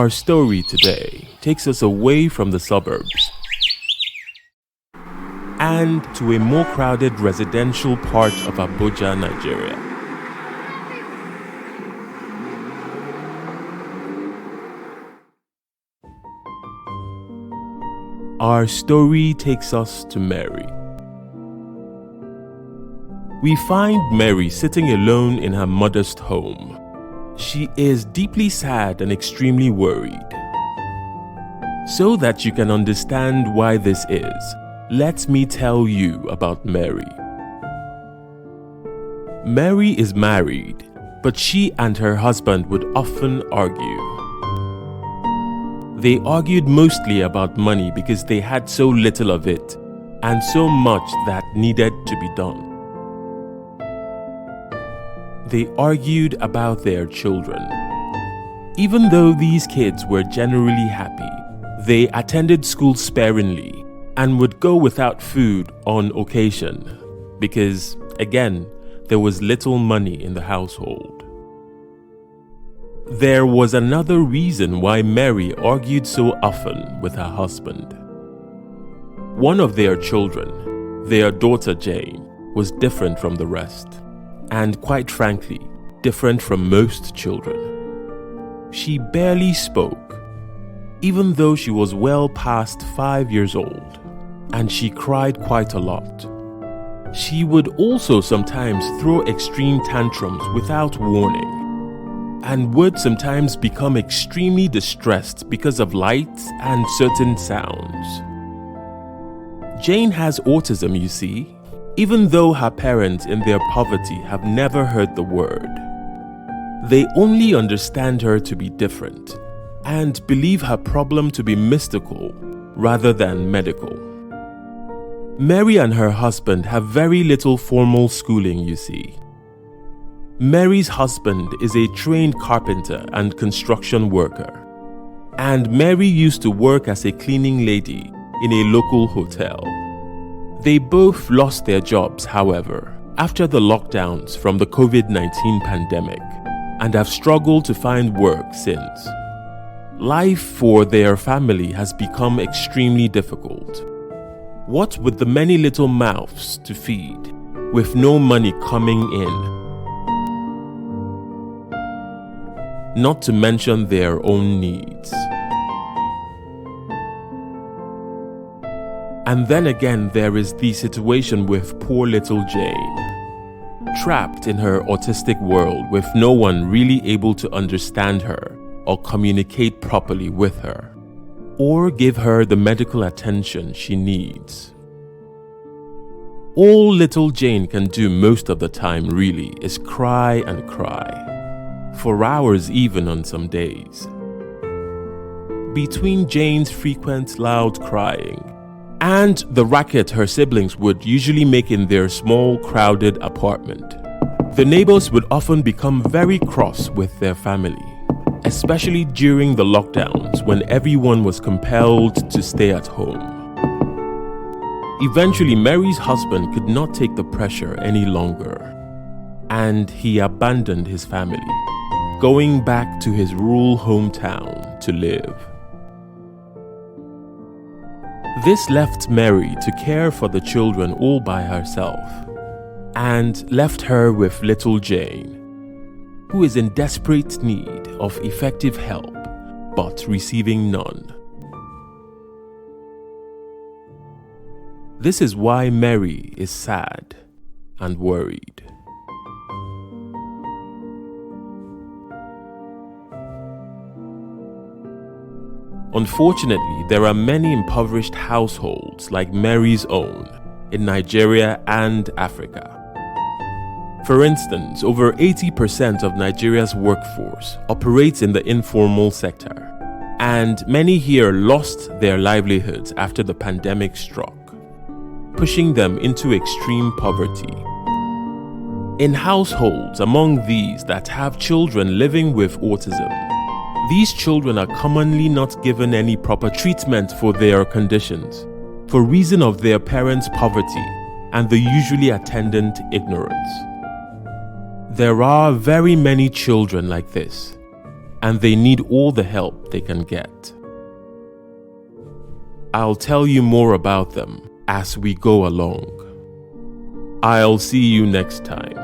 Our story today takes us away from the suburbs and to a more crowded residential part of Abuja, Nigeria. Our story takes us to Mary. We find Mary sitting alone in her modest home. She is deeply sad and extremely worried. So that you can understand why this is, let me tell you about Mary. Mary is married, but she and her husband would often argue. They argued mostly about money because they had so little of it and so much that needed to be done. They argued about their children. Even though these kids were generally happy, they attended school sparingly and would go without food on occasion because, again, there was little money in the household. There was another reason why Mary argued so often with her husband. One of their children, their daughter Jane, was different from the rest, and quite frankly, different from most children. She barely spoke, even though she was well past 5 years old, and she cried quite a lot. She would also sometimes throw extreme tantrums without warning, and would sometimes become extremely distressed because of lights and certain sounds. Jane has autism, you see, even though her parents in their poverty have never heard the word. They only understand her to be different and believe her problem to be mystical rather than medical. Mary and her husband have very little formal schooling, you see. Mary's husband is a trained carpenter and construction worker, and Mary used to work as a cleaning lady in a local hotel. They both lost their jobs, however, after the lockdowns from the COVID-19 pandemic, and have struggled to find work since. Life for their family has become extremely difficult. What with the many little mouths to feed, with no money coming in, not to mention their own needs. And then again, there is the situation with poor little Jane, trapped in her autistic world with no one really able to understand her or communicate properly with her, or give her the medical attention she needs. All little Jane can do most of the time really is cry and cry, for hours even on some days. Between Jane's frequent loud crying and the racket her siblings would usually make in their small crowded apartment, the neighbors would often become very cross with their family, especially during the lockdowns when everyone was compelled to stay at home. Eventually, Mary's husband could not take the pressure any longer, and he abandoned his family, going back to his rural hometown to live. This left Mary to care for the children all by herself, and left her with little Jane, who is in desperate need of effective help, but receiving none. This is why Mary is sad and worried. Unfortunately, there are many impoverished households like Mary's own in Nigeria and Africa. For instance, over 80% of Nigeria's workforce operates in the informal sector, and many here lost their livelihoods after the pandemic struck, pushing them into extreme poverty. In households among these that have children living with autism, these children are commonly not given any proper treatment for their conditions, for reason of their parents' poverty and the usually attendant ignorance. There are very many children like this, and they need all the help they can get. I'll tell you more about them as we go along. I'll see you next time.